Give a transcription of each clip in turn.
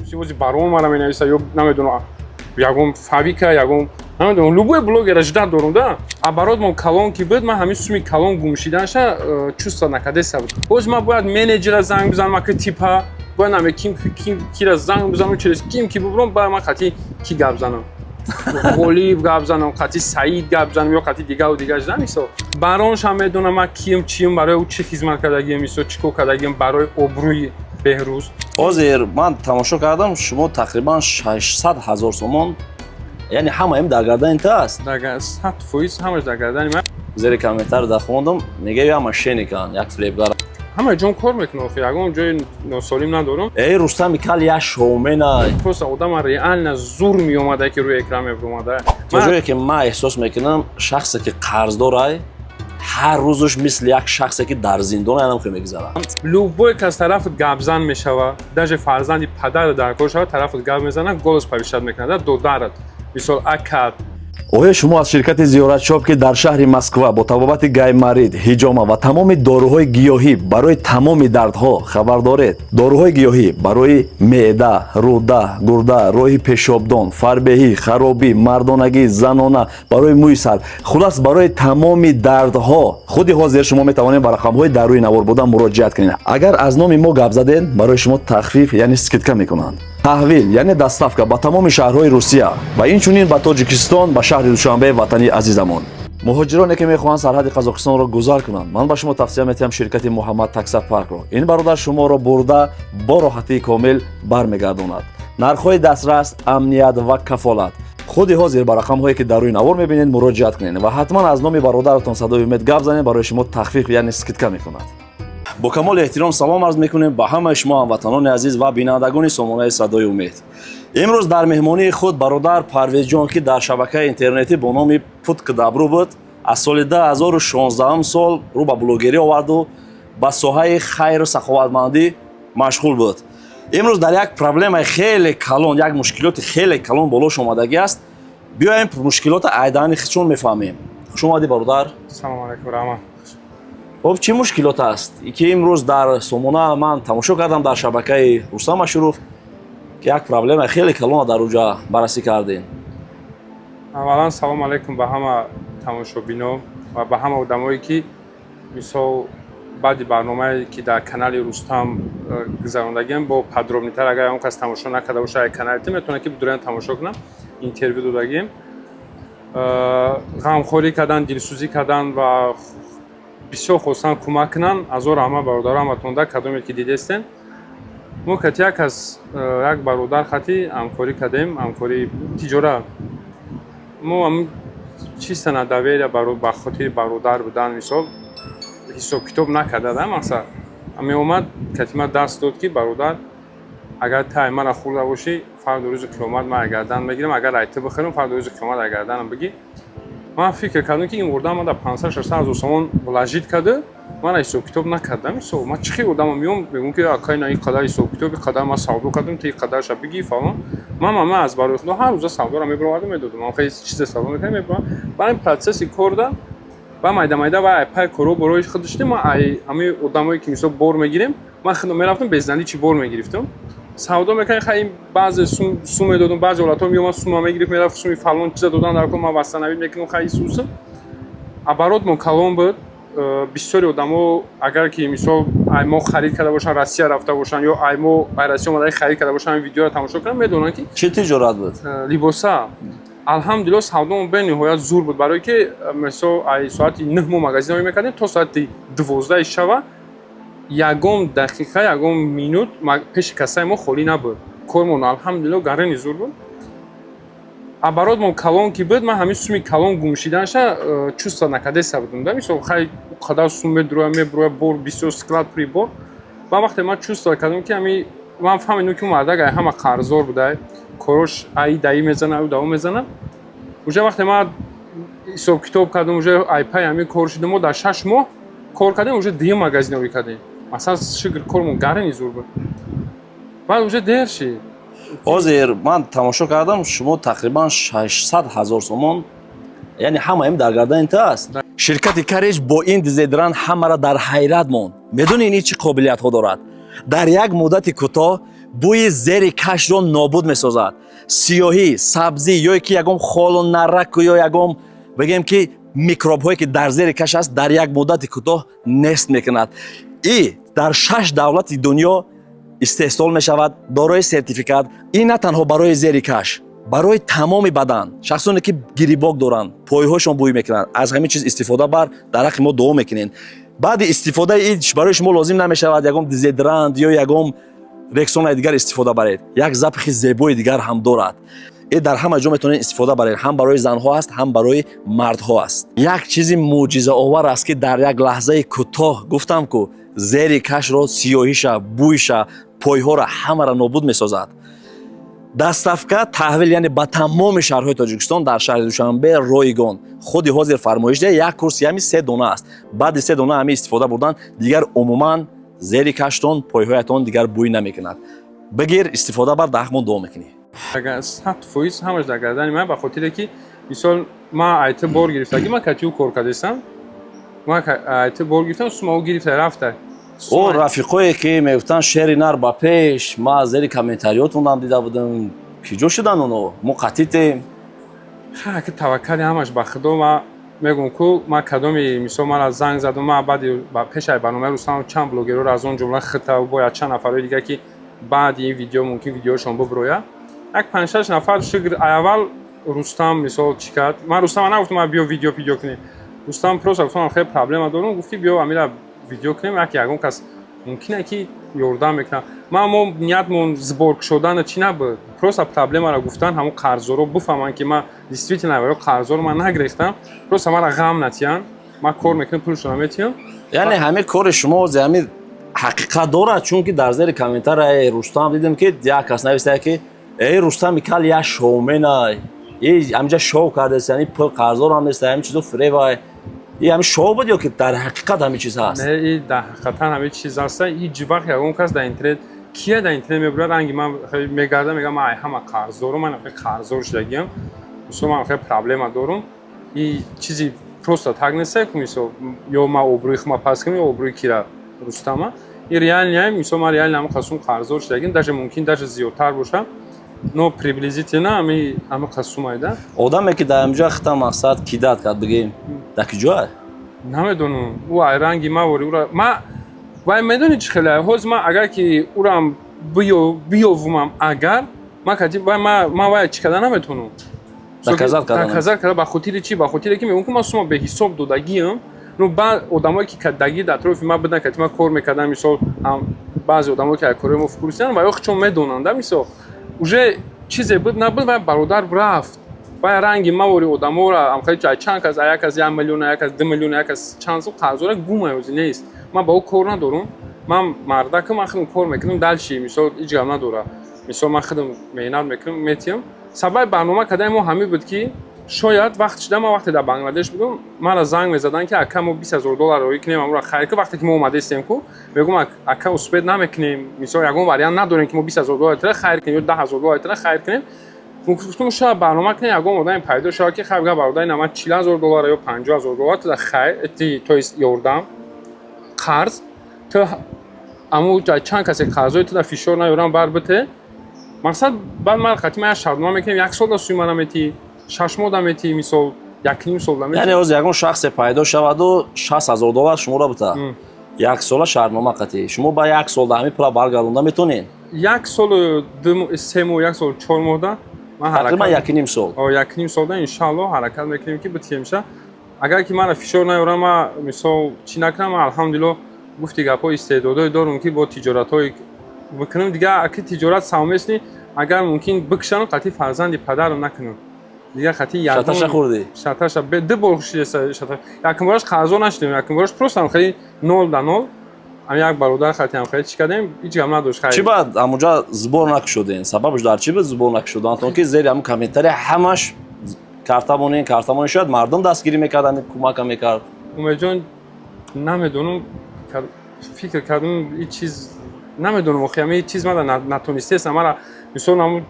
чизи барон мара менависа ё намедонам ягон фабрика ягон намедонам любой блогера жда дорум да оборот мон калон ки буд ман ҳамин суми калон гумшиданша чувства накадеса буд боз ман бояд менеҷера занг бизанам ака типа бояд наме кира занг бизанам через ким ки бубурам баъд ман қати ки гап занам ғолиб гап занам қати саид гап занам ё қати дигаву дига жда мисол баронша медонам ман ким чиюм барои ӯ чӣ хизмат кардагием мисол чӣ кор кардагием барои обрӯи беҳрӯз ҳозир ман тамошо кардам шумо тақрибан 600 000 сомон яъне ҳамаим дар гардани та аст 100% ҳамаш дар гардани ман зери комментар да хондам мега ё мошенникан як флебгар ҳамаи ҷон кор мекунам ягон ҷои носолим надорам рустами кал я шоумена просто одама реально зур меомада ки рӯи экран мебиромада ҷо ҷое ки ман эҳсос мекунам шахсе ки қарздорай ҳар рӯзаш мисли як шахсе ки дар зиндон янам хӯ мегузарад любой кас тарафот гапзан мешава даже фарзанди падарат дар кор шава тарафот гап мезана голос павишат мекунад додарат мисол акад оё шумо аз ширкати зиёратшоп ки дар шаҳри москва бо табобати гаймарид ҳиҷома ва тамоми доруҳои гиёҳӣ барои тамоми дардҳо хабар доред доруҳои гиёҳӣ барои меъда рӯда гурда роҳи пешобдон фарбеҳӣ харобӣ мардонагӣ занона барои мӯи сар хулас барои тамоми дардҳо худи ҳозир шумо метавонед ба рақамҳои дар рӯи навор будан муроҷиат кунед агар аз номи мо гап задед барои шумо тахфиф яъне скидка мекунанд таҳвил яъне доставка ба тамоми шаҳрҳои русия ва инчунин ба тоҷикистон ба шаҳри душанбеи ватани азизамон муҳоҷироне ки мехоҳанд сарҳади қазоқистонро гузар кунанд ман ба шумо тавсия метиҳам ширкати муҳаммад такса паркро ин бародар шуморо бурда бо роҳатии комил бармегардонад нархҳои дастрас амният ва кафолат худи ҳозир ба рақамҳое ки дар рӯи навор мебинед муроҷиат кунед ва ҳатман аз номи бародаратон садои умед гап занед барои шумо тахфиф яъне скидка мекунад бо камоли эҳтиром салом арз мекунем ба ҳамаи шумо ҳамватанони азиз ва бинандагони сомонаи садои умед имрӯз дар меҳмонии худ бародар парвезҷон ки дар шабакаи интернетӣ бо номи путк дабру буд аз соли 2016 сол рӯ ба блогерӣ оварду ба соҳаи хайру саховатмандӣ машғул буд имрӯз дар як проблемаи хеле калон як мушкилоти хеле калон болош омадагӣ аст биёем мушкилоти айдани хичон мефаҳмем хуш омадӣ бародар салом алайкум раҳмат хоб чӣ мушкилот аст ки имрӯз дар сомона ман тамошо кардам дар шабакаи рустам ашуров ки як проблемаи хеле калона дар уҷа баррасӣ кардем аввалан салом алайкум ба ҳама тамошобино ва ба ҳама одамое ки мисол баъди барномае ки дар канали рустам гузарондагиам бо подробнитар агар он кас тамошо накарда боша каналти метавонад ки бидурен тамошо кунам интервю додагием ғамхорӣ кардан дилсӯзӣ кардан ва бисёр хостан кӯмак кунанд азору ҳама бародарам ҳаматонда кадоме ки дидестен мо кати як бародар хати ҳамкорӣ кардем ҳамкории тиҷора мо чистана доверия ба хотири бародар будан мисол ҳисоб китоб накарда мақсад меомад катима даст дод ки бародар агар тай мара хӯрда бошӣ фарду рӯзи қиёмат ман гардан мегирам агар айта бихӯрам фарду рӯзи қиёмат гарданам бигӣ ман фикр кардам ки ин орда мада 500-600 ҳазор сомон влажид карда ман ҳисоб китоб накардам мисол ман чӣ хел одама меом мегӯям ки акайна ин қадар ҳисоб китоб ин қадар ман савдо кардам ти ин қадарша бигӣ фалон ман аз барои худо ҳар рӯза савдора мебаровардам медодам ман хеле чизе савдо мекардам мебарам барои процесси кор да ва майда ва айпай коро барои худ доштем ман ҳами одамое ки мисол бор мегирем ман худо мерафтам безданди чи бор мегирифтам савдо мекардем хай баъзе сум медодам баъзе ҳолатҳо меомад сума мегирифт мерафт суми фалон чиза додан дар кор ман вастанавид мекунам хай сусу оборот мон калон буд бисёри одамо агар ки мисол аймо харид карда бошанд россия рафта бошанд ё аймо ай россия омадаи харид карда бошанд видеоро тамошо кардам медонанд ки чӣ тиҷорат буд либоса алҳамдулилла савдомо бениҳоят зур буд барое ки мисол ай соати 9 мо магазинҳои мекардем то соати 12 шава ягон дақиқа ягон минут пеши кассаи мо холӣ набуд кормон алҳамдулилла гарани зур буд оборот мон калон ки буд ман ҳамин суми калон гумшиданша чувства накадеса будам да мисол хай қадар сум меброя бор бисёр склад при бор ва вақте ман чувства кардам ки ҳами ман фаҳмидам ки мардаг ай ҳама қарздор буда корош ай даи мезана аю даво мезана уже вақте ман ҳисоб китоб кардам уже айпай ҳамин кор шуда мо дар 6 моҳ кор кардем уже 2 магазинҳои кардем масалан шикр кормон гарани зур буд баъд уже дер шид ҳозир ман тамошо кардам шумо тақрибан 600 000 сомон яъне ҳамаим дар гардани та аст ширкати кареҷ бо ин дизайнран ҳамаро дар ҳайрат монд медонед ин чӣ қобилиятҳо дорад дар як муддати кӯтоҳ бӯи зери кашро нобуд месозад. сиёҳӣ, сабзӣ ё ки ягон холу нарраку ё ягон бигем ки микробҳое ки дар зери каш аст дар як муддати кӯтоҳ нест мекунад. И дар 6 давлати дунё истеҳсол мешавад, дорои сертификат. И на танҳо барои зери каш, барои тамоми бадан. Шахсоне ки гирибок доранд, пойҳоишон бӯй мекунанд, аз ҳамин чиз истифода бар дар ҳаққи мо дуо мекунем. баъди истифодаи ин барои шумо лозим намешавад ягон дезодорант ё ягон рексонаи дигар истифода баред. Як запахи зебои дигар ҳам дорад. И дар ҳама ҷо метавонед истифода баред. Ҳам барои занҳо аст, ҳам барои мардҳо аст. Як чизи мӯъҷизаовар аст ки дар як лаҳзаи кӯтоҳ гуфтам ку зери кашро, сиёҳиша, бӯйша, пойҳоро ҳамаро нобуд месозад. дастафка таҳвил яъне ба тамоми шаҳрҳои Тоҷикистон дар шаҳри Душанбе ройгон. Худи ҳозир фармоиш деҳ, як курси ҳами 3 дона аст. Баъди 3 дона ҳами истифода бурдан дигар умуман зери каштон, пойҳоятон дигар бӯй намекунад. Бигир истифода бар, дар ҳақ мо дуо мекунем. Агар 100% ҳамаш дар гардани ман ба хотире ки мисол ман айти бор гирифтаги ман катиу кор кардастам. Ман айти бор гирифтам, сумао гирифта рафта. О рафиқое ки мегуфтанд шери нар ба пеш, ма аз зери комментариётонам дида будам. Киҷо шудан оно? Мо қатитем. Ха ки таваккали ҳамаш ба худо. Ма мегум ку ма кадоми мисол ман аз занг задум, ма баъди ба пешаи барномаи рустам чанд блогерро аз он ҷумла хита бо як чанд нафарои дигар ки баъди ин видео мумкин видеошон буброя. Як 5-6 нафар шигр аввал рустам мисол чӣ кард. Ман рустам нагуфтам ма биё видео кунем. рустам просто гуфтам хеле проблема дорам, гуфти биё амира видео кунем, як ягон кас мумкине ки ёрдам мекунад. Мо ниятмон зборк шодана чӣ набуд, просто проблемаро гуфтан ҳамон қарзоро буфаҳманд ки ман действительно қарзоро ман нагирифтам, просто мара ғам натиҳанд, ман кор мекунам, пулшона метиҳам. Яъне ҳамин кори шумо ҳамин ҳақиқат дорад, чунки дар зери комментарияи рустам дидем ки як кас нависад ки эй рустами кал я шоуменай, ҳаминҷа шоу кардест, яъни пул қарзорам нест, ҳамин чизо фребай. И ҳамин шоу буд ё ки дар ҳақиқат ҳамин чиз ҳаст? Не, и дар ҳақиқатан ҳамин чиз ҳаст. Ҳеҷ вақт ягон кас дар интернет кия дар интернет мебурад ранги ман мегарда мегам ай ҳама қарз дорум, ман қарзор шудагиам, мисол ман хеле проблема дорум. И чизи просто так нест ку мисол ё ман обрӯи хума паст кунам ё обрӯи кира рустама. И реально мисол ман реально ҳама қасум қарзор шудагиам, даже мумкин даже зиёдтар бошад. Но приблизительно ҳама қасум айда. Одаме ки дар ҳамҷо хита мақсад кидат кард бигем. Дар ки ҷое? Намедонам. Ӯ ай ранги мавори ура. Ма вай медони чӣ хеле ҳоз ман агар ки урам биёвумам агар ман кати ман вай чӣ карда наметонам. Доказат карда ба хотири чӣ? Ба хотире ки мемкун ман сума беҳисоб додагиам. Ну баъд одамое ки дагир дар атрофи ман буданд кати ман кор мекардам, мисол баъзе одамое ки кори мо фикрусидан ва ё чон медонанд мисол уже чизе буд набуд ва бародар рафт. Вай ранги мавори одаморо амхали чанд кас, як аз 1 миллион, як аз 2 миллион, як аз чанд сол қарзора гумай ози нест. Ман ба ӯ кор надорам. Ман мардакам, ман худам кор мекунам, дальши мисол ҳеҷ гап надора. Мисол ман худам меҳнат мекунам, метиҳам. Сабаби барнома кардаи мо ҳамин буд ки шояд вақт шуда ман вақте дар Бангладеш будам, мара занг мезадан ки ака мо $20,000 роӣ кунем амуро хайр ки вақте ки мо омадастем ку мегум ака успед намекунем, мисол ягон вариант надорем ки мо $20,000 тира хайр кунем ё $10,000 тира хайр кунем. Гуфтам шояд барнома кунем ягон одами пайдо шавад ки хайр бародари наман $40,000 ё $50,000 тира хайр то есть ёрдам қарз то аму чанд касе қарзои тира фишор наёрам бар бите. Мақсад баъд ман хатима як шартнома мекунем, 1 сол да сӯи мана метӣ, 6 моҳ да метӣ, мисол 1.5 сол да метӣ. Яъне ҳозир ягон шахсе пайдо шаваду $60,000 шуморо бита. 1 сола шартнома қатӣ. Шумо ба 1 сол да ҳамин пула баргардонда метонед? 1 солу 3 моҳ, 1 сол 4 моҳ да ман тақрибан 1.5 сол. 1.5 сол да иншаллоҳ ҳаракат мекунем ки битиҳемша. Агар ки мана фишор наёрам, ман мисол чӣ накунам, алҳамдулиллоҳ гуфти гапҳои истеъдодое дорум ки бо тиҷоратҳои бикунам. Дигар ки тиҷорат самомест ни, агар мумкин бикушам қати фарзанди падарро накунам. Дигар қати шаташа хӯрдӣ? Шаташа ду бор шата. Якумбораш қарзор нашудем, якумбораш просто хали 0 да 0. Як бародар хати хали чӣ кардем, ҳеҷ гап надошт. Чӣ баъд амуҷа збор накушодем? Сабабаш дар чӣ буд збор накушодан? То ки зери ҳамин комментария ҳамаш картамонин шояд мардум дастгирӣ мекард, ҳамин кӯмакам мекард. Умедҷон намедонам, фикр кардам ин чиз намедонам, охир ҳамин чиз мада натонистестам. Мара мисол ҳамун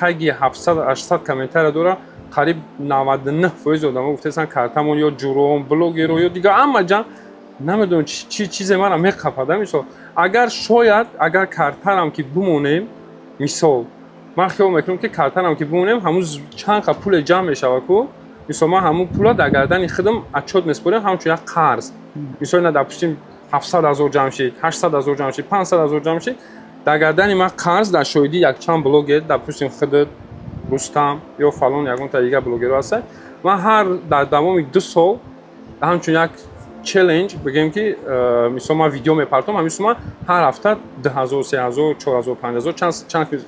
таги 700-800 комментария дора, қариб 99% одамо гуфтестанд картамон ё ҷуром, блогеро ё дигар ҳама ҷан نمیدونم چی چیز مرا میخپاده مثال اگر شاید اگر کارترم که بمونیم مثال من خیال میکنم که کارترم که بمونیم همون چند خب پول جمع میشه کو مثلا ما همون پولا در گردن خودم اچوت میسپریم همون یک قرض مثلا نه دپوستیم 700,000 جمع شد 800,000 جمع شد 500,000 جمع شد در گردن ما قرض در شویدی یک چند بلوگر دپوستیم خودت رستم یا فلان یگون تا دیگه بلوگر هست ما هر در دوام 2 سال همچون یک چالش بگیم که مثلا ما ویدیو میپرتم مثلا ما هر هفته 10,000 3,000 4,000 5,000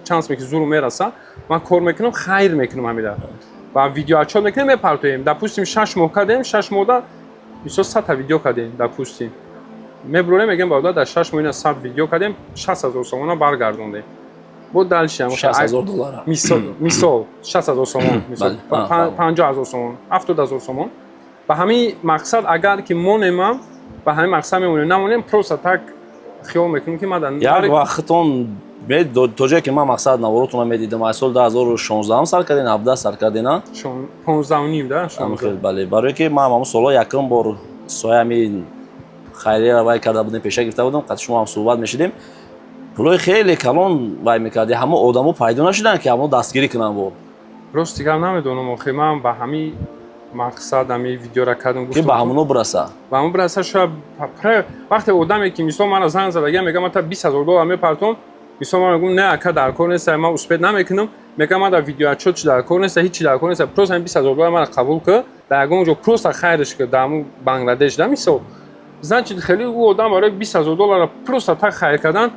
چانس میگه زور میرسه من کار میکنم خیر میکنم همیشه و ویدیو اچول میکنیم میپرتیم دپوستیم 6 ماه کردیم 6 ماه مثلا 100 تا ویدیو کردیم دپوستیم میبریم میگم باید در 6 ماه 100 ویدیو کردیم 60,000 تومان برگردوندیم بود دلش هم 60,000 دلار مثال 60,000 تومان مثال 50,000 تومان 70,000 تومان به همین مقصد اگر که مونیم به همین مقصد میمونیم نمونیم پروسه تک خیال میکنیم که ما یک وقتون تو جایی که من مقصد نوارتون میدیدم از سال 2016 هم سر کردین 17 سر کردین 15 و نیم ده خیلی بله برای که من همون سالا یکم بار سایه همین خیریه رو وای کرده بودیم پیشه گرفته بودم قد شما هم صحبت میشیدیم پولای خیلی کلان وای میکردی همه آدمو پیدا نشدن که همون دستگیری کنن بود راست دیگر نمیدونم آخه من به همین مقصد همین ویدیو را کردم که به همونو برسه به همون برسه شاید وقتی آدمی که مثلا من زنگ زده میگم من تا 20,000 دلار میپرتم مثلا من میگم نه که در کار نیست من اسپید نمیکنم میگم من در ویدیو اچوت در کار نیست هیچ چی در کار نیست پروس هم 20,000 دلار من قبول که در اونجا پروس خیرش که در بنگلادش در مثلا زنچ خیلی او آدم برای 20,000 دلار پروس تا خیر کردن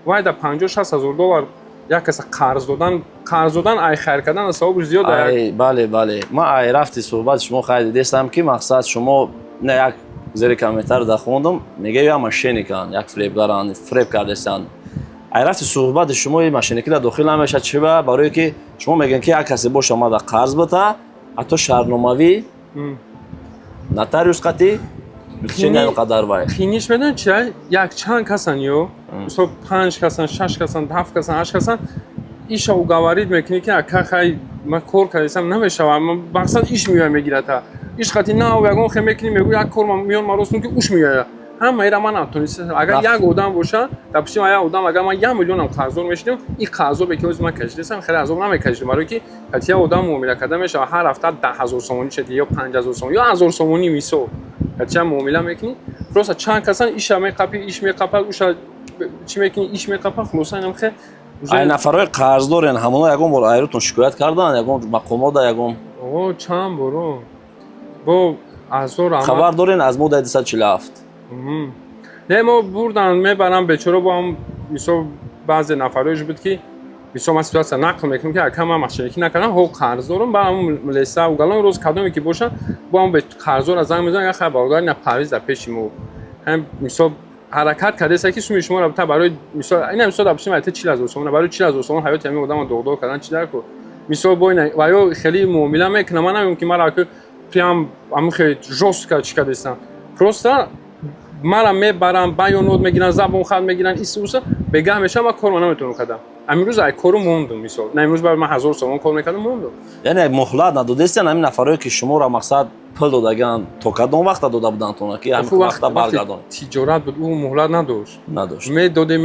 وای در 50-60,000 دلار یک کس قرض دادن ای خیر کردن حساب زیاده بله ما ای رفتی صحبت شما خیلی دیدم که مقصد شما نه یک زیر کامنتر در خوندم میگه یا ماشینی کن یک فریبگران فریب کردستان ای رفتی صحبت شما این ماشینی که در داخل نمیشه چه برای که شما میگن که یک کسی باشه اومده قرض بده حتی شهرنامه‌ای نotarius قطعی چین قدر وای خینیش بدن چه یک چند کسن یو مثلا 5 کسن 6 کسن 7 کسن 8 کسن ایش او گوارید میکنی که اکا خی من کار کردم نمیشه من مقصد ایش میام میگیره تا ایش خاطی نه و یگون خم میکنی میگو یک کار میون ماروستون که اوش میاد هم میرا من اتونیست اگر یک آدم باشه دپسیم یا آدم اگر من 1 میلیونم قرضور میشدم این قرضو به که از من کشیدم خیلی از اون نمیکشیدم برای که حتی آدم معامله کرده میشه هر هفته 10,000 تومانی شد یا 5,000 تومانی یا 1,000 تومانی میسو حتی معامله میکنی پروسه چند کسان ایش میقپی ایش میقپه اوش چی میکنی ایش میقپه خلاصا اینم خیلی ای نفرای قرضدارن همونا یگون بار ایرتون شکایت کردن یگون مقامات یگون اوه چند برو با ازور خبر دارین از مود 247 نه ما بردن میبرم بیچاره با هم مثلا بعضی نفرایش بود که مثلا ما سیتواسیا نقل میکنم که اگه من ماشینکی نکردم هو قرضدارم برام لیسته و گلان روز کدومی که باشه با هم به قرضدار از زنگ میزنن یا خبردار نه پرویز در پیشمو هم مثلا حرکت کرده است که شما رابطه برای مثلا این مثلا داشتیم البته 40,000 تومان برای 40,000 تومان حیات همین آدم دغدغه کردن چی در کو مثلا با این و یا خیلی معامله میکنه من نمیگم که مرا که پیام همون خیلی جوست چی کردستم پروستا مرا میبرم بیانات میگیرن زبون خط میگیرن ایسوسا بگم میشه ما کارو نمیتونم کردم امروز ای کارو موندم مثلا نه امروز برای من 1,000 تومان کار میکردم موندم یعنی مهلت ندادستن همین نفرایی که شما را مقصد پول دادگان تو کدوم وقت داده بودن تو که همین وقت برگردون تجارت بود او مهلت نداشت میداده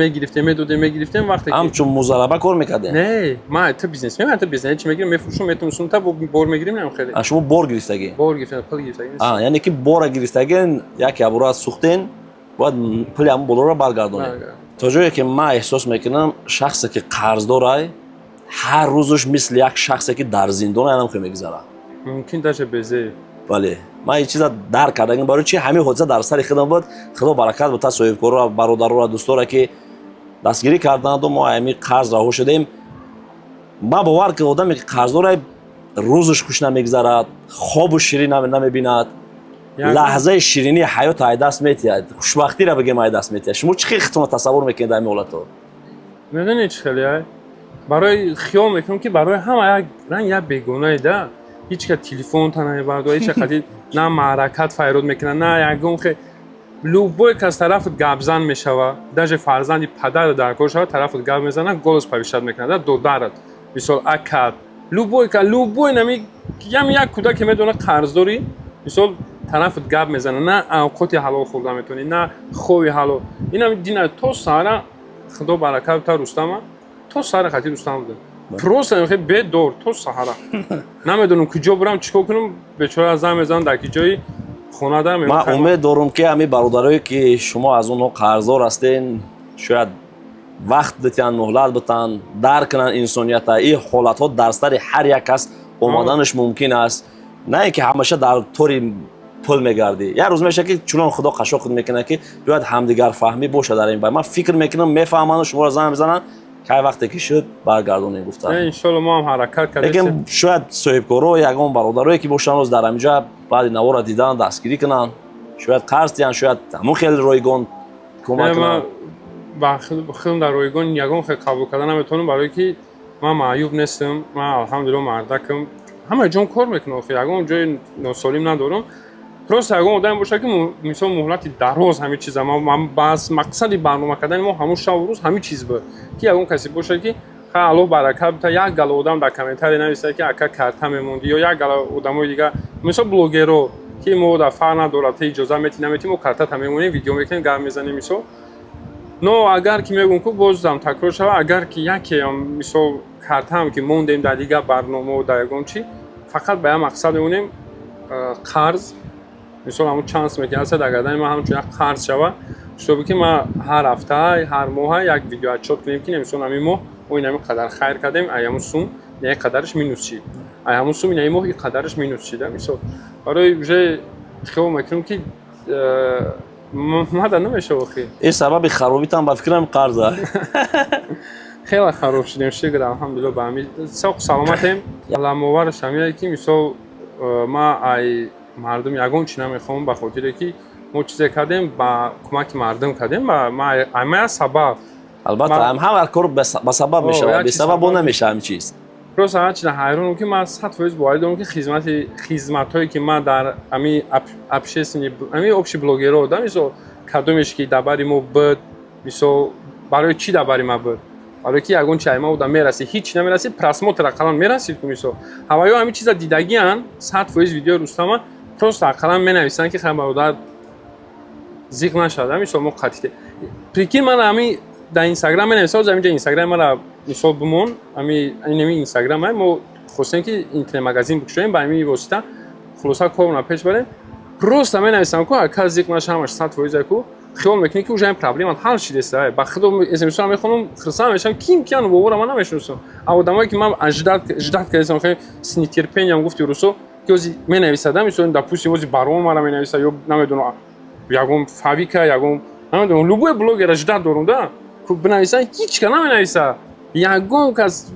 میگرفتیم وقتی هم چون مزاربه کار میکردین نه ما تو بیزنس من تو بیزنس چی میگیرم میفروشم میتونم تا بور میگیریم نم خیلی شما بور گرفتگی بور گرفتن پول گرفتگی یعنی که بور گرفتگی یک ابرو از سوختین باید پول هم بولو را برگردونید تا جایی که من احساس میکنم شخصی که قرض داره هر روزش مثل یک شخصی که در زندان هم خیلی میگذره ممکن داشه بزه بله من این چیزا درک کردم برای چی همین حادثه در سر خودم بود خدا برکت بده صاحبکارا برادرها و دوستارا که دستگیری کردن و ما همین قرض رها شدیم ما باور که آدمی که قرض داره روزش خوش نمیگذرد خواب شیرین نمیبیند لحظه شیرینی حیات ای دست میتید خوشبختی را بگیم ای دست میتید شما چه خیلی تصور میکنید در این حالت میدونید چه خیلی برای خیال میکنم که برای همه یک رنگ یک بیگانه ده هیچ که تلفن تا نمیبرد و هیچ خدید نه معرکت فیرود میکنه نه یگون خیلی لوبوی که از طرف گبزن میشوه دژ فرزندی پدر در کار شوه طرف گب میزنه گلش پویشت میکنه دو درد مثال اکد لوبوی که لوبوی نمی یک کودک که میدونه قرض داری مثال тарафт гап мезана, на авқоти ҳалол хӯрда метавонӣ, на хоби ҳалол. Инам дина то сара худо барака та Рустама, то сара хати Рустам буда. Просто мехе бедор то сара. Намедонам куҷо бурам чикор кунам, бечора зам мезанам дар ки ҷои хона дар мемонам. ман умед дорам ки ҳамин бародарое ки шумо аз онҳо қарздор ҳастен, шояд вақт дитян, муҳлат битан, дарк кунан инсонията. ин ҳолатҳо дар сари ҳар як кас омаданаш мумкин аст. на ин ки ҳамаша дар тори пул мегардӣ. як рӯз мешавад ки чунон худо қашоқат мекунад ки бояд ҳамдигарфаҳмӣ бошад дар ин бор. ман фикр мекунам мефаҳману шуморо занг мезананд ки ҳай вақте ки шуд баргардонем гуфта. Иншоалло мо ҳам ҳаракат кардем. лекин шояд соҳибкоро ягон бародарое ки бошанд роз дар ҳаминҷо баъди навора дидан дастгирӣ кунанд, шояд қарз диҳанд, шояд ҳамун хеле ройгон кӯмак кунанд. ба худам дар ройгон ягон хел қабул карда наметавонам, барое ки ман маъюб нестам, ман алҳамдулилло мардакам, ҳама ҷон кор мекунам, ягон ҷои носолим надорам. просто ягон одаме бошад ки мисол муҳлати дароз ҳамин чиза ман баъз мақсади барнома кардани мо ҳамун шабу рӯз ҳамин чиз буд, ки ягон касе бошад ки ха аллоҳ барака бита, як гала одам дар комментария нависад ки ака карта мемонди, ё як гала одамои дигар мисол блогеро ки мо дар фарқ надорад та иҷоза метӣ наметӣ, мо картата мемонем, видео мекунем, гап мезанем мисол. но агар ки мегӯям ки боздам такрор шава, агар ки якеам мисол картаам ки мондем дар дигар барнома дар ягон чи, фақат ба як мақсад мемонем, қарз мисол ҳамун чанс мекунад дар гардани ман ҳамчун як қарз шава, чтобы ки ман ҳар ҳафта ҳар моҳа як видео отчёт кунем ки мисол ҳамин моҳ мо ин ҳамин қадар хайр кардем, ай ҳамун сум ин қадараш минус шид, ай ҳамун сум ин ҳамин моҳ ин қадараш минус шида. мисол барои уже хиёл мекунам ки мада намешава охир. ин сабаби харобитан ба фикрам қарз аст. хеле хароб шудем, шукр алҳамдулилло ба ҳамин соқ саломатем. ламовараш ҳамине ки мисол ман ай мардум ягон чи намехоҳам, ба хотире ки мо чизе кардем ба кӯмаки мардум кардем, ама сабаб албатта ҳар кор ба сабаб мешавад, бесабаб бо намешавад ҳамин чиз. просто ҳар чиз ҳайронам ки ман 100% боварӣ дорам ки хизматҳое ки ман дар ҳамин общественни ҳамин общи блогеро да мисол кадомеш ки дар бари мо буд, мисол барои чӣ дар бари ман буд, барои ки ягон чи ма одам мераси, ҳеч намераси, просмотр ақаллан мерасид, мисол ҳаваё ҳамин чиза дидагиян 100% видеои Рустама просто ақаллан менависанд ки бародар зиқ нашад, мисол мо қатите прикин ман ҳамин дар инстаграм менависам, ҳаминҷа инстаграм мара мисол бимон, ҳамин инстаграм мо хостем ки интернет магазин бикушоем, ба ҳамин восита хулоса корона пеш барем, просто менависам ки ака зиқ наша ҳамаш 100% ку хиёл мекунӣ ки уже ин проблема ҳал шидеста. ба худо смсо мехонам, хирсам мешам ким киян бовора ман намешунасам, а одамое ки ман ждат кардам хеле с нетерпением гуфти русо ки ози менависада, мисол допустим ози барон мара менависа, ё намедонам ягон фавика, ягон намедонам любой блогера ждат дорам да ку бинависан, ҳеч ка наменависа. ягон кас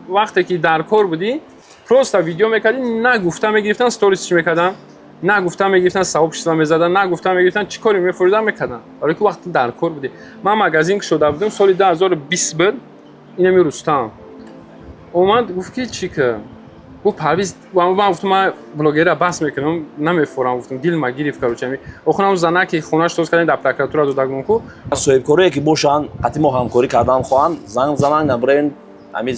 вақте ки дар кор будӣ просто видео мекардӣ, на гуфта мегирифтан, сторисш мекардан, на гуфта мегирифтан, сообщества мезадан, на гуфта мегирифтан, чӣ кори мефуридан мекардан, барои ки вақти дар кор будӣ. ман магазин кушода будам соли 2020 буд, инами Рустам омад гуфт ки чӣ ка гуфт парвиз, ман гуфтам ман блогера бас мекунам, намефурам, гуфтам дил ма гирифт корочами. охирам зана ки хонаш тоз кардем дар прокуратура додагон ку соҳибкорое ки бошанд қати мо ҳамкорӣ кардан хоҳанд занг зананд, набрен ҳамин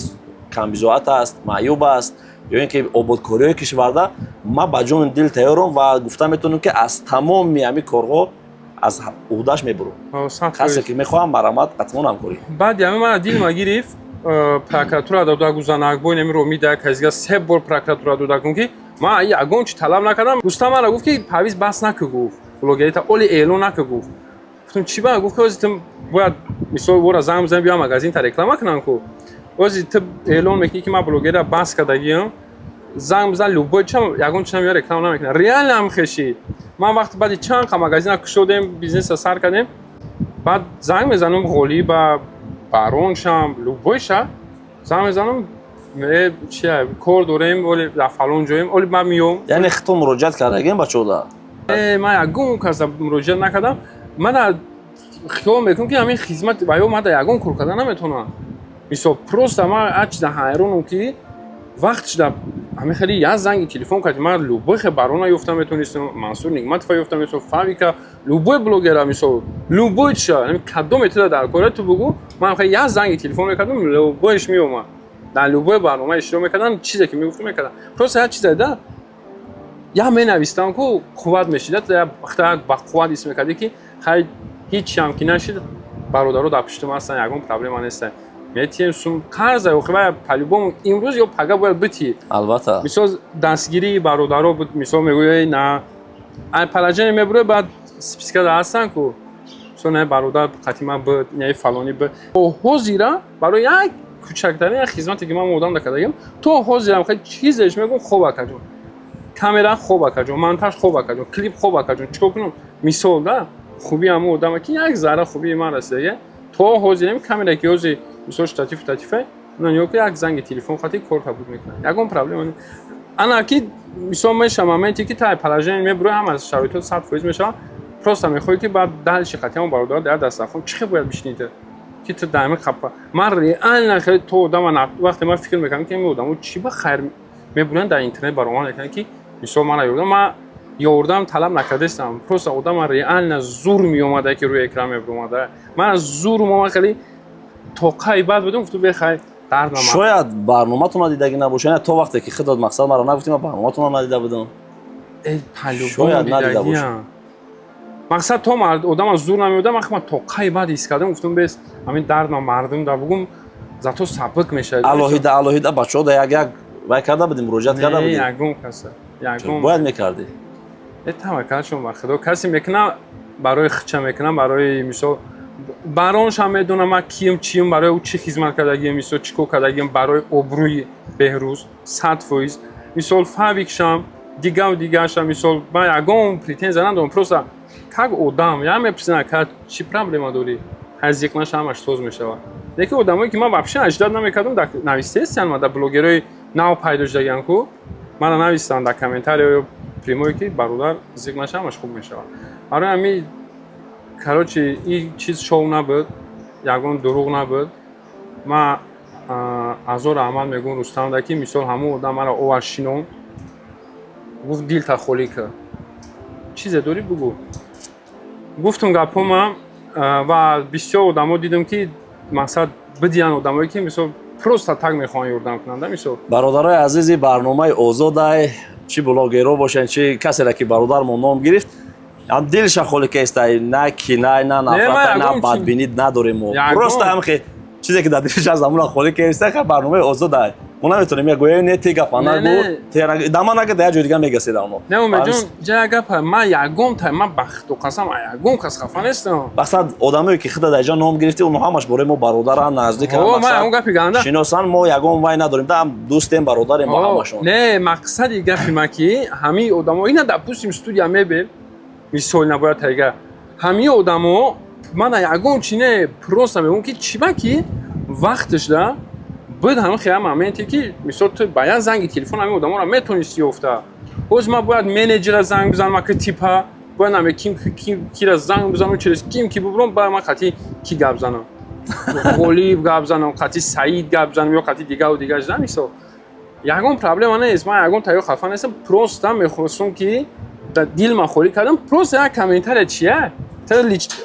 камбизоат аст, маъюб аст, ё ин ки ободкориҳои кишварда, ман ба ҷони дил тайёрам ва гуфта метавонам ки аз тамоми ҳамин корҳо аз уҳдаш мебурам. касе ки мехоҳам марамат қатимон ҳамкорӣ. баъди ҳамин ман дил ма гирифт, прокуратура додагу занакбой немиро мида казига 3 бор прокуратура додагун ки ман ягон чи талаб накардам. Рустам мара гуфт ки парвиз бас накӯ, гуфт блогерита оли эълон накӯ, гуфт. гуфтам чӣ ба? гуфт ози ту бояд мисол вора занг бизанем биём магазин та реклама кунам ку, ози ту эълон мекунӣ ки ман блогера бас кардагиам, занг бизан любой чам ягон чизам ё реклама намекунам. реально ҳамхеши ман вақти баъди чанд қа магазина кушодем, бизнеса сар кардем, баъд занг мезанам ғолиба, бароншам, любойша занг мезанам, чия кор дорем, оли дар фалон ҷоем, оли ман миём. яъне хито муроҷиат кардагем ба чода? ман ягон кас муроҷиат накардам. ман хиёл мекунам ки ҳамин хизмат ба ё ман ягон кор карда наметавонам. мисол просто ман ҳар чиза ҳайронам ки вақт шуда ҳамин хеле як занги телефон кардем, ман любой хе барона ёфта метавонистам, мансур нигматова ёфта метавонистам, фавика, любой блогера, мисол любой чиша кадом метода дар кора ту бугу, ман хе як занги телефон мекардам, любойш меомад дар любой барнома иштирок мекардам, чизе ки мегуфтам мекардам. просто ҳар чизе да я менавистам ку қувват мешидад я вақта ба қувват ҳис мекарди ки хай ҳеҷ ҳам ки нашид бародаро дар пишти ма ҳастанд ягон проблема нест метием сум қарз охива по-любому имрӯз ё пага бояд битӣ албатта мисол дастгирии бародаро буд мисол мегӯяй на ай палаҷане мебуре баъд спискада ҳастанд ку мисол на бародар қатима буд яи фалони буд то ҳозира барои як кӯчактарин як хизмате ки ман одам дакардагим то ҳозирам хай чизеш мегӯм хоб акаҷон камера хоб акаҷон монтаж хоб акаҷон клип хоб акаҷон чикор кунам мисол да хуби ҳамон одаме ки як зарра хубии ман расидаги то ҳозирем камера ки ҳозир мисол штатифе ё ки як занги телефон хати кор кабуд мекунад ягон проблема не ана ки мисол меша моменте ки тай палажен мебура ҳам аз шароито 100% мешава просто мехоҳӣ ки баъд далши хати ҳамон бародар дар дастархон чӣ бояд бишнида ки ту дами қапа ман реально хеле то одама вақте ман фикр мекардам ки ин одамо чӣ ба хайр мебуранд дар интернет бароман мекунанд ки мисол мана ёрдам ман ёрдам талаб накардастам просто одама реально зур меомада ки рӯи экран мебуромада ман зур мома хеле тоқаи бад будам гуфту бехай дард намад шояд барноматонро дидаги набошад то вақте ки худод мақсад маро нагуфтим барноматонро надида будам шояд надида бошад мақсад то одама зур намеода ман тоқаи бад ҳис кардам гуфтум бес ҳамин дард ма мардум да бугум зато сабук мешавад алоҳида бачаҳо да як вай карда будем муроҷиат карда будем ягон каса ягон бояд мекардӣ таваккалшон бар худо касе мекунам барои хича мекунам барои мисол бароншам медонам ман ким чиюм барои ӯ чӣ хизмат кардагим мисол чӣ кор кардагим барои обрӯи беҳрӯз 100% мисол фабикшам дигаву дигаршам мисол ман ягон претензия надорам просто как одам я мепурсинам ка чӣ проблема дорӣ ҳазиқ наша ҳамаш соз мешавад лекин одамое ки ман вообще аҷдад намекардам дар навистаестиян дар блогерои нав пайдо шудагиам ку мана навистам дар комментариё примое ки бародар зиқ наша ҳамаш хуб мешавад барои ҳамин короче ин чиз шоу набуд ягон дурӯғ набуд ман азор аҳмад мегӯм рустамда ки мисол ҳамон одам маро овард шинон гуфт дилта холӣ кар чизе дорӣ бугӯ гуфтум гапома ва бисёр одамо дидам ки мақсад бидиян одамое ки мисол просто так мехоҳанд ёрдам кунанда мисол бародарои азизи барномаи озодай чӣ блогеро бошанд чӣ каселе ки бародармо ном гирифт дилша холӣ кестай на кинай на нафрата на бадбинӣ надорем мо просто ҳамхе чизе ки дар дилш аз ҳамуна холӣ кестай ха барномаи озодай мо наметонем мегӯем не ти гапа нагӯ дама нагӯ як ҷои дига мегасе дар мо не умедҷон ҷа гапа ман ягон тай ман бахту қасам ягон кас хафа нестам мақсад одамое ки худа дар инҷа ном гирифти онҳо ҳамаш бораи мо бародаран наздикан шиносан мо ягон вай надорем да дӯстем бародарем ба ҳамашон не мақсади гапи ма ки ҳамин одамо ина допустим студия мебел мисол набояд тайга ҳамин одамо мана ягон чи не просто мегӯм ки чиба ки вақташ да буд ҳамин хея моменте ки мисол ту ба як занги телефон ҳамин одаморо метонисти ёфта ҳоз ман бояд менеҷера занг бизанам ака типа бояд наме кира занг бизанам через ким ки бубурам ба ман қати ки гап занам ғолиб гап занам қати саид гап занам ё қати дигаву дигар да мисол ягон проблема нест ман ягон таё хафа нестам просто мехостам ки дил ма холӣ кардам просто як комментария чия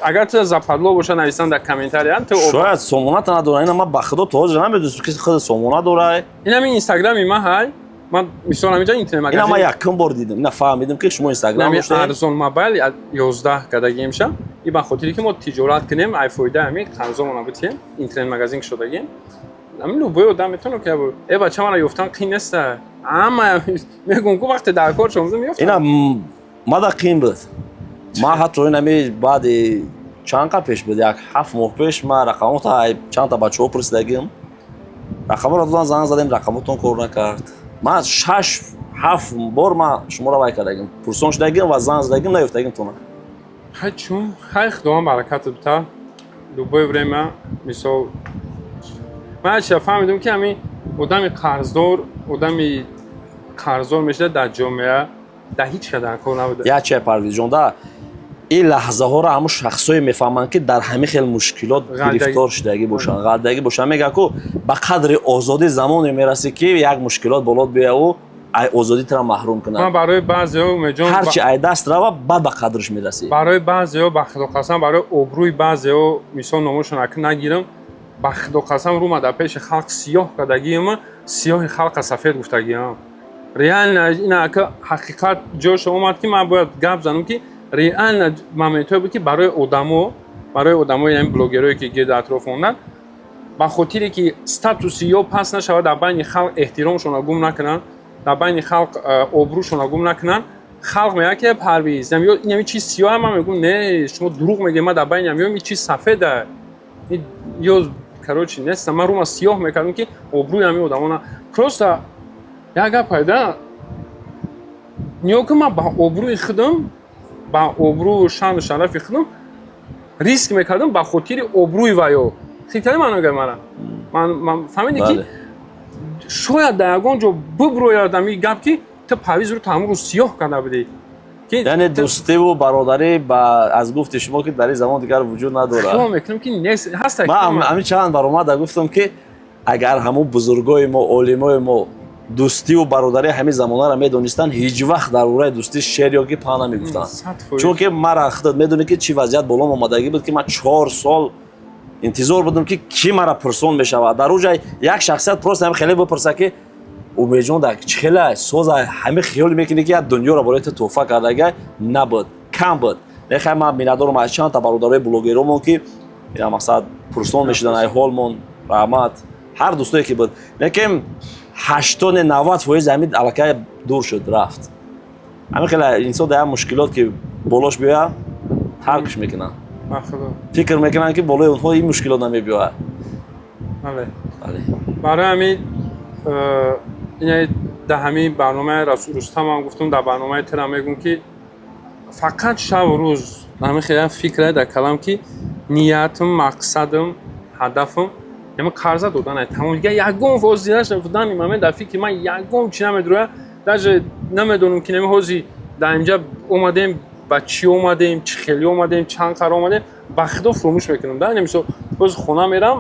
агар ту западло боша нависан дар комментария шояд сомоната надора ина ман ба худо то ҳозир намедонистам ки худ сомона дора ин ҳамин инстаграми ман ҳай ман мисол ҳаминҷа интернет магазин ина ман якум бор дидам ина фаҳмидам ки шумо инстаграм доштед арзон мобайл 11 кадагием ша ин ба хотире ки мо тиҷорат кунем ай фоида ҳамин қарзомона бутием интернет магазин шудагием ҳамин любой одам метавонад ки е бача мана ёфтан қин неста ама мегӯм ки вақте дар кор шумдум ёфтам ина мада қин буд ман ҳатто инами баъди чанд қа пеш буд як 7 моҳ пеш ман рақамота чандта бачаҳо пурсидагим рақаморо додам занг задем рақамотон кор накард ман 6-7 бор ман шуморо вай кардагим пурсон шудагим ва занг задагим наёфтагим тона ҳай чун ҳай худованд баракат бита любое время мисол ман чия фаҳмидам ки ҳамин одами қарздор мешуда дар ҷомеа дар ҳеҷ қадар кор набуда як чия парвизҷон да ин лаҳзаҳоро ҳамун шахсое мефаҳманд ки дар ҳамин хел мушкилот гирифтор шудагӣ бошанд ғалдагӣ бошанд мегӯянд ку ба қадри озодӣ замоне мерасӣ ки як мушкилот болот бияву ай озодитро маҳрум кунад ман барои баъзеҳо умедҷон ҳарчи ай даст рава баъд ба қадрш мерасӣ барои баъзеҳо ба худо қасам барои обрӯи баъзеҳо мисол номошон нагирам ба худо қасам рума дар пеши халқ сиёҳ кардагиам сиёҳи халқа сафед гуфтагиам реально ина ка ҳақиқат ҷоша омад ки ман бояд гап занам ки реально моментҳое буд ки барои одамо яъни блогерое ки гирди атроф мондан ба хотире ки статуси ё паст нашавад дар байни халқ эҳтиромшона гум накунанд дар байни халқ обрӯшона гум накунанд халқ мегӯяд ки парвиз ин чиз сиёҳа ман мегӯм не шумо дурӯғ мегӯед ман дар байни ин чиз сафеда ё короче неста ман рӯма сиёҳ мекардам ки обрӯи ҳамин одамона просто як гап пайда ниё ки ман ба обрӯи худам ба обрӯ шаъну шарафи худам риск мекардам ба хотири обрӯи ваё фикркардӣ ман мегӯям ман фаҳмиди ки шояд дар ягон ҷо буброяд ҳамин гап ки ту парвизро тамомро сиёҳ карда будӣ яъне дӯстиву бародарӣ аз гуфти шумо ки дар ин замон дигар вуҷуд надорад хиёл мекунам ки нест ҳаста ман ҳамин чанд баромада гуфтам ки агар ҳамун бузургои мо олимои мо дӯстиву бародарии ҳамин замонаро медонистанд ҳеҷ вақт дар бораи дӯстӣ шер ё гип ҳа намегуфтанд чунки мара худат медонӣ ки чӣ вазъият болом омадагӣ буд ки ман 4 сол интизор будам ки кӣ мара пурсон мешавад дар оҷа як шахсият просто ҳамин хеле бипурса ки умеҷон дар чӣ хеле соза ҳамин хиёл мекунӣ ки як дунёро барои ту туҳфа кардага набуд кам буд нехай ман миннатдорам аз чанд та бародарои блогеромон ки мақсад пурсон мешуданд ай ҳолмон раҳмат ҳар дӯстое ки буд лекин 80-90% ҳамин аллакай дур шуд рафт ҳамин хеле инсон дар як мушкилот ки болош биёяд таркш мекунанд фикр мекунанд ки болои онҳо ин мушкилот намебиёяд барои ҳамин дар ҳамин барномаи рустамам гуфтум дар барномаи тирам мегӯм ки фақат шабу рӯз ҳамин хеле фикре дар калам ки ниятам мақсадам ҳадафам қарза додан тамом дигар ягон возираш нафудани момент дар фикри ман ягон чӣ намедурояд даже намедонам ки ҳозир дар инҷа омадем ба чӣ омадем чӣ хеле омадем чанд қар омадем ба худо фуромӯш мекунам да мисол боз хона мерам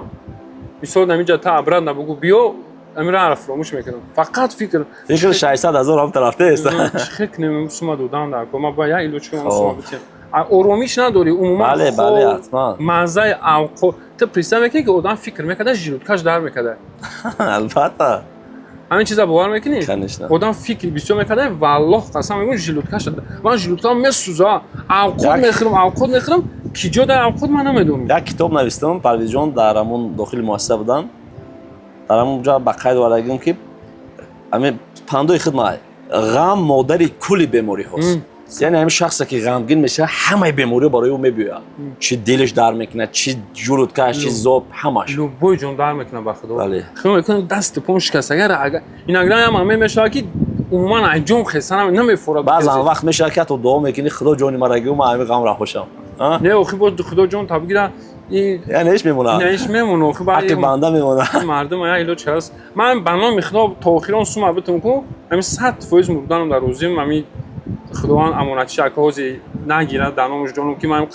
мисол наминҷа та абрат набугу биё амираро фуромӯш мекунам фақат фикр 600 000 ҳам тарафтест чихе кунем сума додан дар ко ма ба як илочка сума битем оромиш надори умуман маззаи авқот ту представ мекунӣ ки одам фикр мекарда жилуткаш дар мекарда албатта ҳамин чиза бовар мекунӣ одам фикри бисёр мекарда валлоҳ қасам мегӯям жилуткаш ман жилуткам месӯза авқот мехӯрам ки ҷо дар авқот ман намедонам як китоб навистам парвизҷон дар ҳамун дохили муассиса будам дар ҳамун ҷо ба қайд овардагим ки ҳамин пандои хидмат ғам модари кулли бемориҳост яъне ҳамин шахсе ки ғамгин мешавад ҳамаи бемориҳо барои ӯ мебиёяд чӣ дилаш дар мекунад чӣ ҷулуткаш чӣ зоб ҳамаш любой ҷон дар мекунад ба худо худо мекунад дасти пом шикаст агар инагра ҳам ҳамин мешавад ки умуман айҷон хеса намефорад баъзан вақт мешавад ки ҳатто дуо мекунӣ худо ҷони мара гиру ман ҳамин ғам раҳошам не охи бо худо ҷон табгира яъне ҳеҷ мемонад ҳеҷ мемонад ҳаққи банда мемонад мардум як илоҷ ҳаст ман ба номи худо то охирон сума битум ку ҳамин 100% мурданам дар рӯзим ҳамин худованд амонатчи ака ҳозир нагирад дар номаш ҷонам ки ман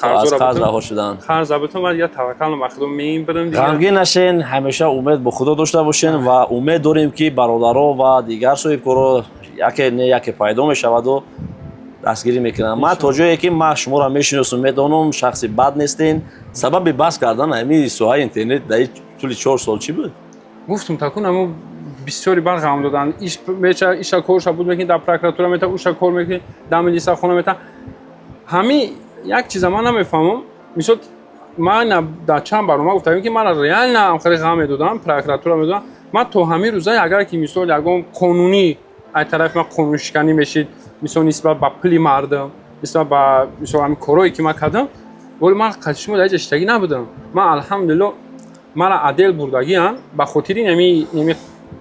қарза битум ва я таваккалам ба худо меибирам ғамгин нашен ҳамеша умед бо худо дошта бошен ва умед дорем ки бародаро ва дигар соҳибкоро яке не яке пайдо мешаваду дастгирӣ мекунам ман то ҷое ки ман шуморо мешиносам медонам шахси бад нестен сабаби баҳс кардан ҳамин соҳаи интернет дар тӯли 4 сол чӣ буд гуфтум такун ҳамун бисёри бар ғам додан иша корша буд мекунӣ дар прокуратура мета уша кор мекунӣ дар милисахона мета ҳамин як чиза ман намефаҳмам мисол ман дар чанд барнома гуфтам ки ман реально амхари ғам медодам прокуратура медодам ман то ҳамин рӯза агар ки мисол ягон қонунӣ ай тарафи ман қонуншиканӣ мешид мисол нисбат ба пули мардум нисбат ба мисол ҳамин корое ки ман кардам вале ман қатъишмо дар ҳеҷ иштагӣ набудам ман алҳамдулилло мара адел бурдагиам ба хотири нами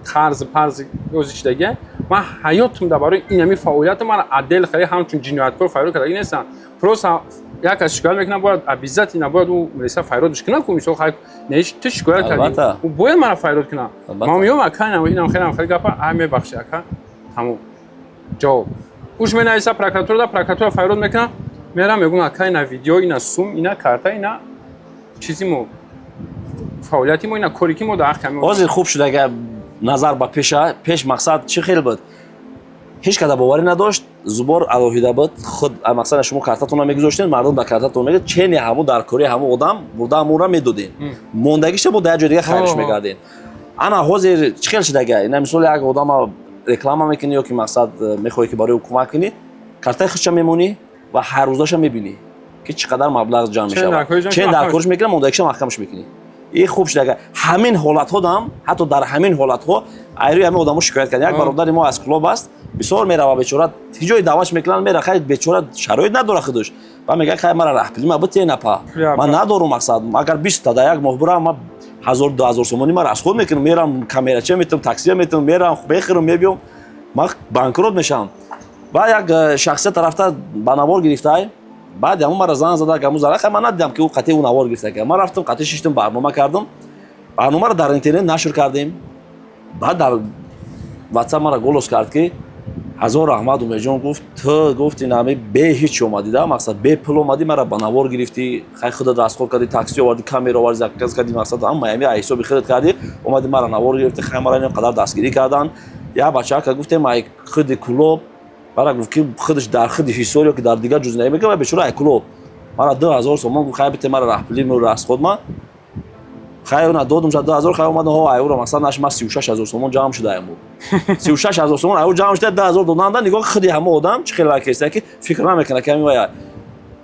қарз парзи ёзичдагия ман ҳаётам дар барои инами фаъолиятам мара адел хеле ҳамчун ҷинояткор файрод кардагӣ нестам просто як кас шикоят мекунад бояд абиззати набояд ӯ милиса файродш кунад ку мисол неиш ту шикоят кардӣ ӯ бояд мара файрод кунад ман меём акаинам инам хеле гапа ай мебахшӣ ака тамом ҷавоб уш менависа прокуратура файрод мекунад мерам мегӯм ака ина видео ина сум ина карта ина чизи мо фаъолияти мо ина кори ки мо дар ҳаққи ҳозир хуб шуд агар назар ба пеш мақсад чӣ хел буд ҳеҷ када боварӣ надошт зубор алоҳида буд худ мақсада шумо картатонро мегузоштед мардум дар картатон мегӯяд чени ҳамун дар кори ҳамун одам бурда ҳамунро медоден мондагиша бо дар ҷои дига хайриш мекарден ана ҳозир чӣ хел шуд агар ина мисол як одама реклама мекунӣ ё ки мақсад мехоҳӣ ки барои ӯ кӯмак кунӣ, картаи худша мемонӣ ва ҳар рӯзаша мебинӣ ки чӣ қадар маблағ ҷамъ мешавад. Чен дар кориш мекунам, мондагиша маҳкамаш мекунӣ. ин хуб шуд. Агар ҳамин ҳолатҳо дам, ҳатто дар ҳамин ҳолатҳо айрӯи ҳамин одамо шикоят карданд. Як бародари мо аз клуб аст, бисёр мерава бечора, ҳеҷ ҷое даъватш мекунанд, мера, хай бечора шароит надора худаш. Ва мегӯяд хай мара раҳпилӣ ма битен апа. Ман надорум мақсад, агар 20 та дар як моҳ бурам, ман 1000-2000 сомонӣ ма расход мекунам, мерам камерача метавам, таксия метавам, мерам мехӯрам, мебиём, ман банкрот мешавам. Ва як шахсият рафта ба навор гирифтай, баъд ҳамон мара зан зада гаму зара, хай ман надидам ки ӯ қатъи ӯ навор гирифта. Ман рафтам қатъи шиштум барнома кардам. Барномаро дар интернет нашр кардем. Баъд дар WhatsApp мара голос кард ки ҳазор раҳмат Умедҷон, гуфт ту гуфти нами бе ҳеҷ омадӣ, да мақсад бе пул омадӣ, мара ба навор гирифтӣ, хай худат расход кардӣ, такси овардӣ, камера овардӣ, заказ кардӣ, мақсад ҳама ҳами ҳисоби худат кардӣ, омадӣ мара навор гирифтӣ, хай мара ин қадар дастгирӣ кардан. Я бачака гуфтем ай худи клуб, мара гуфт ки худаш дар худи ҳисор ё ки дар дигар ҷуз намегӯяд, ва бечора ай клуб мара 2000 сомон гуфт, хай бите мара раҳпилӣ мо расход ма. Хай ona додум шад 2000, хай омадам ҳо айуро мақсад наш ма 36000 сомон ҷамъ шудаем бу. 36000 сомон айур ҷамъ шуда 2000 доданда, нигоҳ худи ҳама одам чӣ хеле вакеста ки фикр намекунад ки ҳамин вая.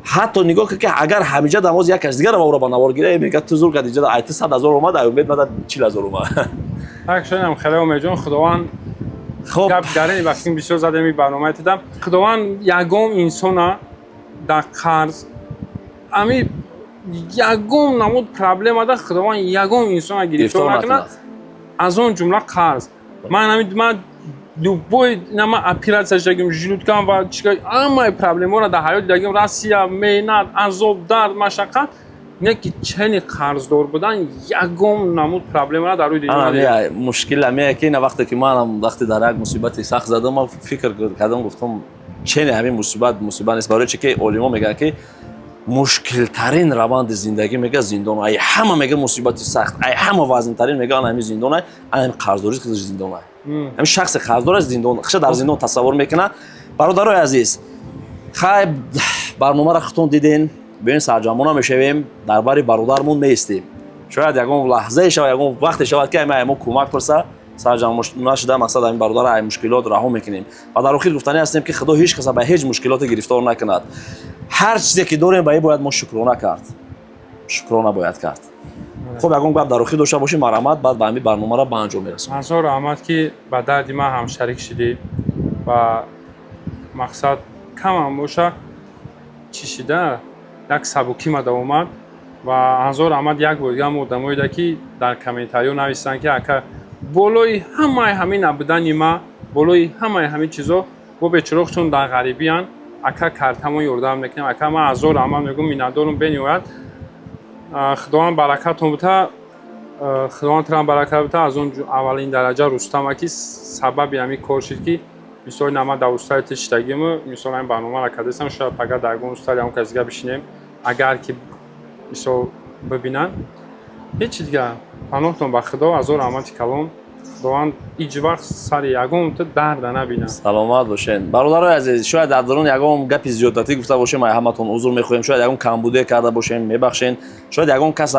Ҳатто нигоҳ ки агар ҳамиҷа дамоз як кас дигар ва ба навор гирад, мегӯяд ту зур кардӣ ҷада айти 100000 омад, ай умед мада 40000 омад. Так шунам хеле Умедҷон, худованд хоб гап дар ин вақтин бисёр задем ин барномаи дидам. Худованд ягон инсона дар қарз ами ягон намуд проблема да худованд ягон инсона гирифтор накунад аз он ҷумла қарз. Ман любой нама операция шудагим, жилуткам ва чика ҳамаи проблемаро дар ҳаёт дидагим, Россия, меҳнат, азоб, дард, машаққат, не ки чени қарздор будан ягон намуд проблемаро дар рӯи дидам. Мушкил амея ки на вақте ки манам вақте дар як мусибати сахт задам, ман фикр кардам, гуфтам чени ҳамин мусибат нест, барои чи ки олимо мегӯяд ки мушкилтарин раванди зиндагӣ мега зиндон, ай ҳама мега мусибати сахт, ай ҳама вазнтарин мега ҳамин зиндон, ҳамин қарздорӣ худаш зиндон, ҳамин шахси қарздор зиндон, худша дар зиндон тасаввур мекунад. Бародарои азиз, хай барномаро худтон дидин, биёин сарҷамона мешавем, дар бари бародармон меистем. Шояд ягон лаҳзае шавад, ягон вақте шавад ки мо кӯмак пурса, сарҷамона шуда мақсад ҳамин бародара ай мушкилот раҳо мекунем. Ва дар охир гуфтанӣ ҳастем ки худо ҳеҷ каса ба ҳеҷ мушкилоте гирифтор накунад. ҳар чизе ки дорем ба ин бояд мо шукрона кард, шукрона бояд кард. хуб ягон гап дар охир дошта бошем, марамат баъд ба ҳамин барномаро ба анҷом мерасонем. ҳазор раҳмат ки ба дарди ман ҳам шарик шудӣ ва мақсад камам боша чишида як сабукӣ мада омад ва ҳазор раҳмат як бор дигар мо одамоеда ки дар комментариё нависанд ки ака болои ҳамаи ҳамин набудани ма, болои ҳамаи ҳамин чизо бо бечорох чун дар ғарибиян, ака картамон ёрдам мекунем, ака ман ҳазор раҳмат мегӯям, миннатдорум бениҳоят. худованд баракатон бута, худовандтан баракат бута. Аз он аввалин дараҷа Рустама ки сабаби ҳамин кор шуд ки мисоли нама дар устарити шидагиму мисол ҳамин барномаро кардастам, шояд пага дар гон устари ҳамон кас дигар бишинем, агар ки мисол бибинанд. ҳеҷ дигар паноҳтон ба худо, ҳазор раҳмати калон. худованд ҳеҷ вақт сари ягонта дарда набинад. саломат бошен. Бародарои азиз, шояд дар дарун ягон гапи зиёдатӣ гуфта бошем, ай ҳаматон узр мехоҳем, шояд ягон камбудие карда бошем, мебахшен. Шояд ягон кас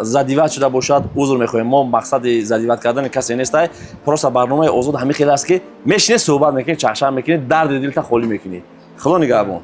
задиват шуда бошад, узр мехоҳем. Мо мақсади задиват кардани касе нестай, просто барномаи озод ҳамин хел аст ки мешинед суҳбат мекунед, чахшам мекунед, дарди дилта холӣ мекунед. худо нигаҳбон.